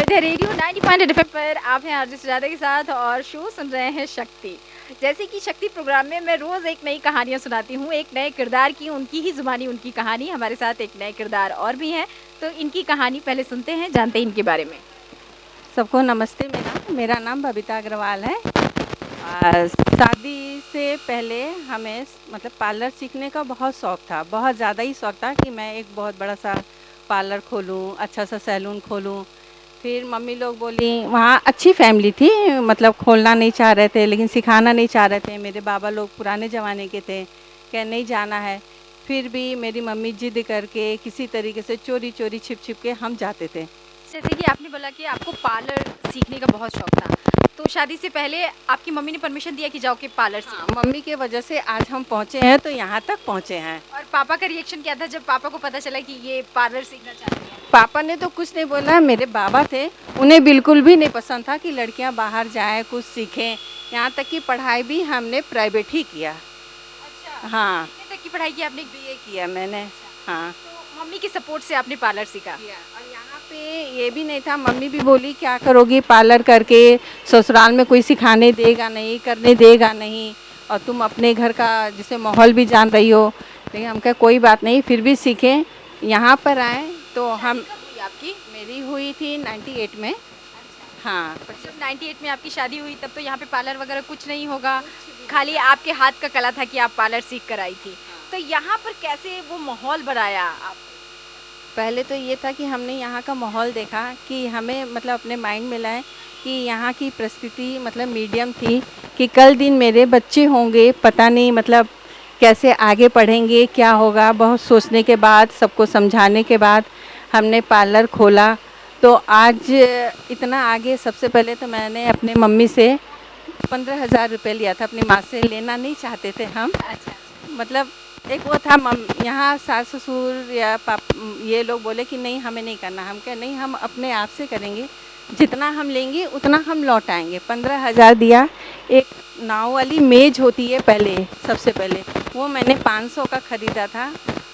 इधर radio 90.8 FM पर आप हैं आरजे सुजाता के साथ और शो सुन रहे हैं शक्ति। जैसे कि शक्ति प्रोग्राम में मैं रोज़ एक नई कहानियाँ सुनाती हूँ, एक नए किरदार की, उनकी ही ज़ुबानी उनकी कहानी। हमारे साथ एक नए किरदार और भी हैं, तो इनकी कहानी पहले सुनते हैं, जानते हैं इनके बारे में। सबको नमस्ते। मेरा नाम बबीता अग्रवाल है। शादी से पहले हमें मतलब पार्लर सीखने का बहुत शौक़ था, बहुत ज़्यादा ही शौक़ था कि मैं एक बहुत बड़ा सा पार्लर खोलूँ, अच्छा सा सैलून खोलूँ। फिर मम्मी लोग बोली, वहाँ अच्छी फैमिली थी, मतलब खोलना नहीं चाह रहे थे लेकिन सिखाना नहीं चाह रहे थे। मेरे बाबा लोग पुराने ज़माने के थे, क्या नहीं जाना है। फिर भी मेरी मम्मी जिद करके किसी तरीके से चोरी चोरी छिप छिप के हम जाते थे। जैसे कि आपने बोला कि आपको पार्लर सीखने का बहुत शौक था, तो शादी से पहले आपकी मम्मी ने परमिशन दिया कि जाओ कि पार्लर सीखो? हाँ, मम्मी के वजह से आज हम पहुँचे हैं, तो यहाँ तक पहुँचे हैं। और पापा का रिएक्शन क्या था जब पापा को पता चला कि ये पार्लर सीखना चाहती हैं? पापा ने तो कुछ नहीं बोला। मेरे बाबा थे, उन्हें बिल्कुल भी नहीं पसंद था कि लड़कियां बाहर जाएं, कुछ सीखें। यहाँ तक कि पढ़ाई भी हमने प्राइवेट ही किया। अच्छा, हाँ, कितने तक की पढ़ाई की आपने? बीए किया मैंने। हाँ, तो मम्मी की सपोर्ट से आपने पार्लर सीखा? और यहाँ पे ये भी नहीं था, मम्मी भी बोली क्या करोगी पार्लर करके, ससुराल में कोई सिखाने देगा नहीं, करने देगा नहीं, और तुम अपने घर का जैसे माहौल भी जान रही हो। लेकिन हम कहा कोई बात नहीं, फिर भी सीखें, यहाँ पर आए तो हम। कब हुई आपकी? मेरी हुई थी 98 में। हाँ, जब 98 में आपकी शादी हुई तब तो यहाँ पे पार्लर वगैरह कुछ नहीं होगा, खाली आपके हाथ का कला था कि आप पार्लर सीख कर आई थी। तो यहाँ पर कैसे वो माहौल बनाया आप? पहले तो ये था कि हमने यहाँ का माहौल देखा कि हमें मतलब अपने माइंड में लाए कि यहाँ की परिस्थिति मतलब मीडियम थी कि कल दिन मेरे बच्चे होंगे, पता नहीं मतलब कैसे आगे पढ़ेंगे, क्या होगा। बहुत सोचने के बाद, सबको समझाने के बाद हमने पार्लर खोला। तो आज इतना आगे, सबसे पहले तो मैंने अपने मम्मी से 15,000 रुपये लिया था। अपनी माँ से लेना नहीं चाहते थे हम। अच्छा, मतलब एक वो था, यहाँ सास ससुर या ये लोग बोले कि नहीं हमें नहीं करना। हम कहे नहीं, हम अपने आप से करेंगे, जितना हम लेंगे उतना हम लौटाएंगे। 15,000 दिया। एक नाव वाली मेज होती है पहले, सबसे पहले वो मैंने 500 का ख़रीदा था।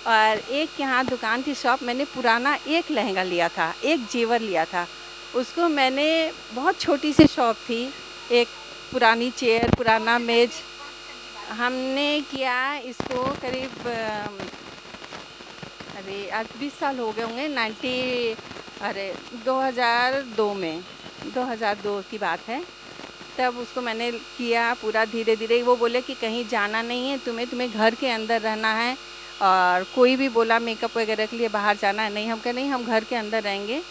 और एक यहाँ दुकान थी, शॉप, मैंने पुराना एक लहंगा लिया था, एक जेवर लिया था। उसको मैंने, बहुत छोटी सी शॉप थी, एक पुरानी चेयर, पुराना मेज, हमने किया इसको करीब अरे आज 20 साल हो गए होंगे। 2002 में, 2002 की बात है। तब उसको मैंने किया पूरा धीरे धीरे। वो बोले कि कहीं जाना नहीं है तुम्हें, तुम्हें घर के अंदर रहना है। और कोई भी बोला मेकअप वगैरह के लिए बाहर जाना है, नहीं, हम कहे नहीं, हम घर के अंदर रहेंगे।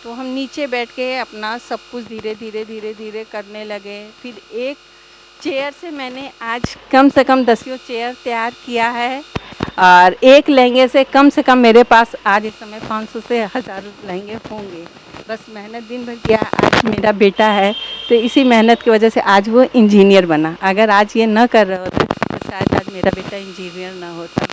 तो हम नीचे बैठ के अपना सब कुछ धीरे धीरे धीरे धीरे करने लगे। फिर एक चेयर से मैंने आज कम से कम 10 चेयर तैयार किया है। और एक लहंगे से कम मेरे पास आज इस समय 500 से 1000 लहंगे होंगे। बस मेहनत दिन भर किया। आज मेरा बेटा है, तो इसी मेहनत की वजह से आज वो इंजीनियर बना। अगर आज ये न कर रहे होते तो शायद आज मेरा बेटा इंजीनियर ना होता।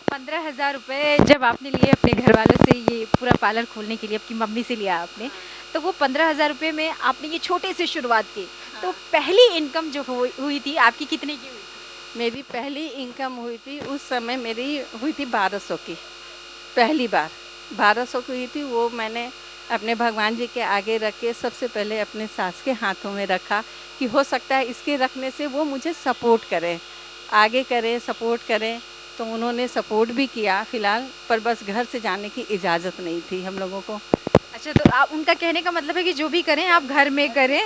15,000 रुपये जब आपने लिए अपने घर वालों से, ये पूरा पार्लर खोलने के लिए आपकी मम्मी से लिया आपने, तो वो 15,000 रुपये में आपने ये छोटे से शुरुआत की। तो पहली इनकम जो हुई थी आपकी, कितने की हुई थी? मेरी पहली इनकम हुई थी उस समय, मेरी हुई थी 1200 की। पहली बार 1200 की हुई थी। वो मैंने अपने भगवान जी के आगे रख के सबसे पहले अपने सास के हाथों में रखा कि हो सकता है इसके रखने से वो मुझे सपोर्ट करें, आगे करें, सपोर्ट करें। तो उन्होंने सपोर्ट भी किया फ़िलहाल, पर बस घर से जाने की इजाज़त नहीं थी हम लोगों को। अच्छा, तो आप, उनका कहने का मतलब है कि जो भी करें आप घर में करें,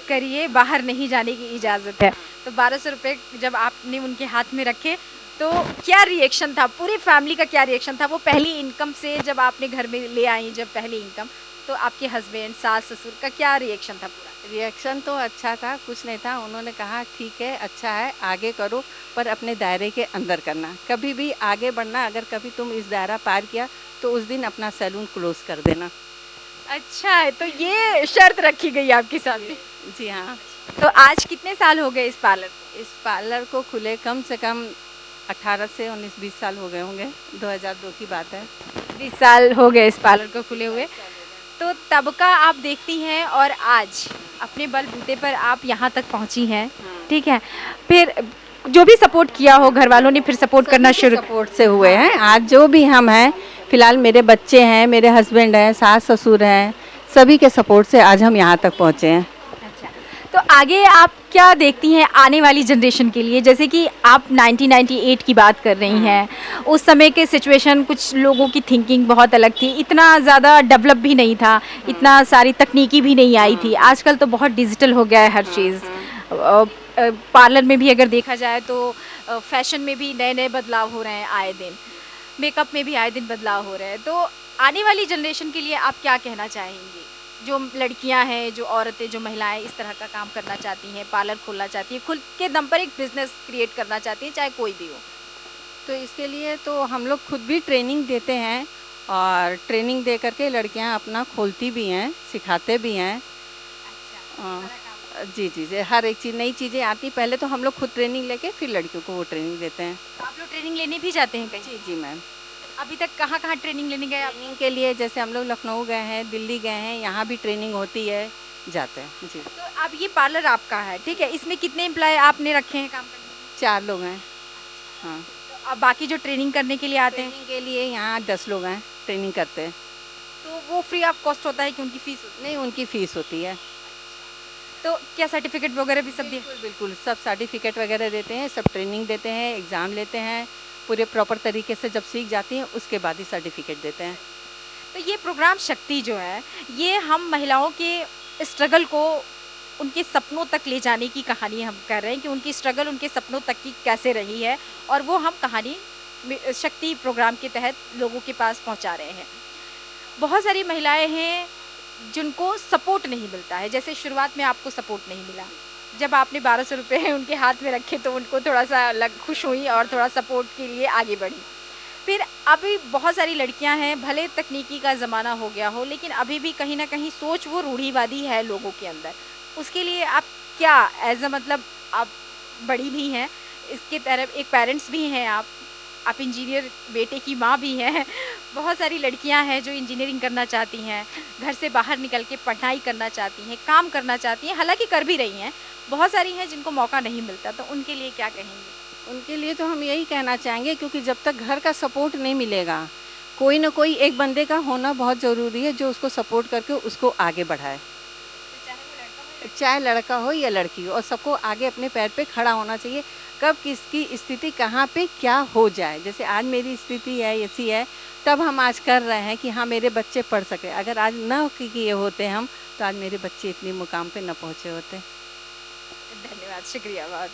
करिए, बाहर नहीं जाने की इजाज़त है। तो 1200 रुपये जब आपने उनके हाथ में रखे, तो क्या रिएक्शन था, पूरी फैमिली का क्या रिएक्शन था? वो पहली इनकम से जब आपने घर में ले आई, जब पहली इनकम, तो आपके हस्बैंड, सास ससुर का क्या रिएक्शन था पूरा? रिएक्शन तो अच्छा था, कुछ नहीं था। उन्होंने कहा ठीक है, अच्छा है, आगे करो, पर अपने दायरे के अंदर करना। कभी भी आगे बढ़ना, अगर कभी तुम इस दायरा पार किया तो उस दिन अपना सैलून क्लोज कर देना। अच्छा है, तो ये शर्त रखी गई आपके सामने? जी हाँ। तो आज कितने साल हो गए इस पार्लर को? इस पार्लर को खुले कम से कम 18 से 19-20 साल हो गए होंगे। 2002 की बात है। 20 साल हो गए इस पार्लर को खुले हुए। तो तब का आप देखती हैं और आज अपने बलबूते पर आप यहाँ तक पहुँची हैं, ठीक है। फिर जो भी सपोर्ट किया हो घर वालों ने, फिर सपोर्ट करना शुरू? सपोर्ट से हुए हैं आज जो भी हम हैं। फ़िलहाल मेरे बच्चे हैं, मेरे हस्बैंड हैं, सास ससुर हैं, सभी के सपोर्ट से आज हम यहाँ तक पहुँचे हैं। अच्छा, तो आगे आप क्या देखती हैं आने वाली जनरेशन के लिए? जैसे कि आप 1998 की बात कर रही हैं, उस समय के सिचुएशन कुछ लोगों की थिंकिंग बहुत अलग थी, इतना ज़्यादा डेवलप भी नहीं था, इतना सारी तकनीकी भी नहीं आई थी। आजकल तो बहुत डिजिटल हो गया है हर चीज़। पार्लर में भी अगर देखा जाए तो फैशन में भी नए-नए बदलाव हो रहे हैं आए दिन, मेकअप में भी आए दिन बदलाव हो रहे हैं। तो आने वाली जनरेशन के लिए आप क्या कहना चाहेंगी? जो लड़कियां हैं, जो औरतें, जो महिलाएं इस तरह का काम करना चाहती हैं, पार्लर खोलना चाहती हैं, खुद के दम पर एक बिजनेस क्रिएट करना चाहती हैं, चाहे कोई भी हो। तो इसके लिए तो हम लोग खुद भी ट्रेनिंग देते हैं और ट्रेनिंग दे करके लड़कियां अपना खोलती भी हैं, सिखाते भी हैं। जी जी जी, हर एक चीज़ नई चीज़ें आती, पहले तो हम लोग खुद ट्रेनिंग लेके फिर लड़कियों को वो ट्रेनिंग देते हैं। आप लोग ट्रेनिंग लेने भी जाते हैं कहीं? जी जी मैम। अभी तक कहाँ-कहाँ ट्रेनिंग लेने गए आप? ट्रेनिंग के लिए जैसे हम लोग लखनऊ गए हैं, दिल्ली गए हैं, यहाँ भी ट्रेनिंग होती है, जाते हैं जी। तो अब ये पार्लर आपका है, ठीक है? इसमें कितने एम्प्लॉय आपने रखे हैं काम करने के लिए? 4 लोग हैं। हाँ, तो अब बाकी जो ट्रेनिंग करने के लिए आते हैं, ट्रेनिंग के लिए यहाँ 10 लोग हैं, ट्रेनिंग करते हैं। तो वो फ्री ऑफ कॉस्ट होता है कि उनकी फीस होती है? नहीं, उनकी फ़ीस होती है। तो क्या सर्टिफिकेट वगैरह भी सब दिए? बिल्कुल, बिल्कुल, सब सर्टिफ़िकेट वगैरह देते हैं, सब ट्रेनिंग देते हैं, एग्ज़ाम लेते हैं, पूरे प्रॉपर तरीके से जब सीख जाती हैं, उसके बाद ही सर्टिफ़िकेट देते हैं। तो ये प्रोग्राम शक्ति जो है, ये हम महिलाओं के स्ट्रगल को उनके सपनों तक ले जाने की कहानी हम कर रहे हैं कि उनकी स्ट्रगल उनके सपनों तक की कैसे रही है, और वो हम कहानी शक्ति प्रोग्राम के तहत लोगों के पास पहुंचा रहे हैं। बहुत सारी महिलाएं हैं जिनको सपोर्ट नहीं मिलता है, जैसे शुरुआत में आपको सपोर्ट नहीं मिला, जब आपने 1200 रुपये उनके हाथ में रखे तो उनको थोड़ा सा खुश हुई और थोड़ा सपोर्ट के लिए आगे बढ़ी। फिर अभी बहुत सारी लड़कियां हैं, भले तकनीकी का ज़माना हो गया हो, लेकिन अभी भी कहीं ना कहीं सोच वो रूढ़िवादी है लोगों के अंदर। उसके लिए आप क्या एज अ मतलब आप बड़ी भी हैं, इसके तरफ एक पेरेंट्स भी हैं, आप इंजीनियर बेटे की माँ भी हैं। बहुत सारी लड़कियां हैं जो इंजीनियरिंग करना चाहती हैं, घर से बाहर निकल के पढ़ाई करना चाहती हैं, काम करना चाहती हैं, हालांकि कर भी रही हैं। बहुत सारी हैं जिनको मौका नहीं मिलता, तो उनके लिए क्या कहेंगे? उनके लिए तो हम यही कहना चाहेंगे, क्योंकि जब तक घर का सपोर्ट नहीं मिलेगा, कोई ना कोई एक बंदे का होना बहुत ज़रूरी है जो उसको सपोर्ट करके उसको आगे बढ़ाए। चाहे लड़का हो या लड़की हो, और सबको आगे अपने पैर पे खड़ा होना चाहिए। कब किसकी स्थिति कहाँ पे क्या हो जाए, जैसे आज मेरी स्थिति है ऐसी है, तब हम आज कर रहे हैं कि हाँ मेरे बच्चे पढ़ सके। अगर आज ना किए होते हम, तो आज मेरे बच्चे इतनी मुकाम पे न पहुँचे होते। धन्यवाद, शुक्रिया बहुत।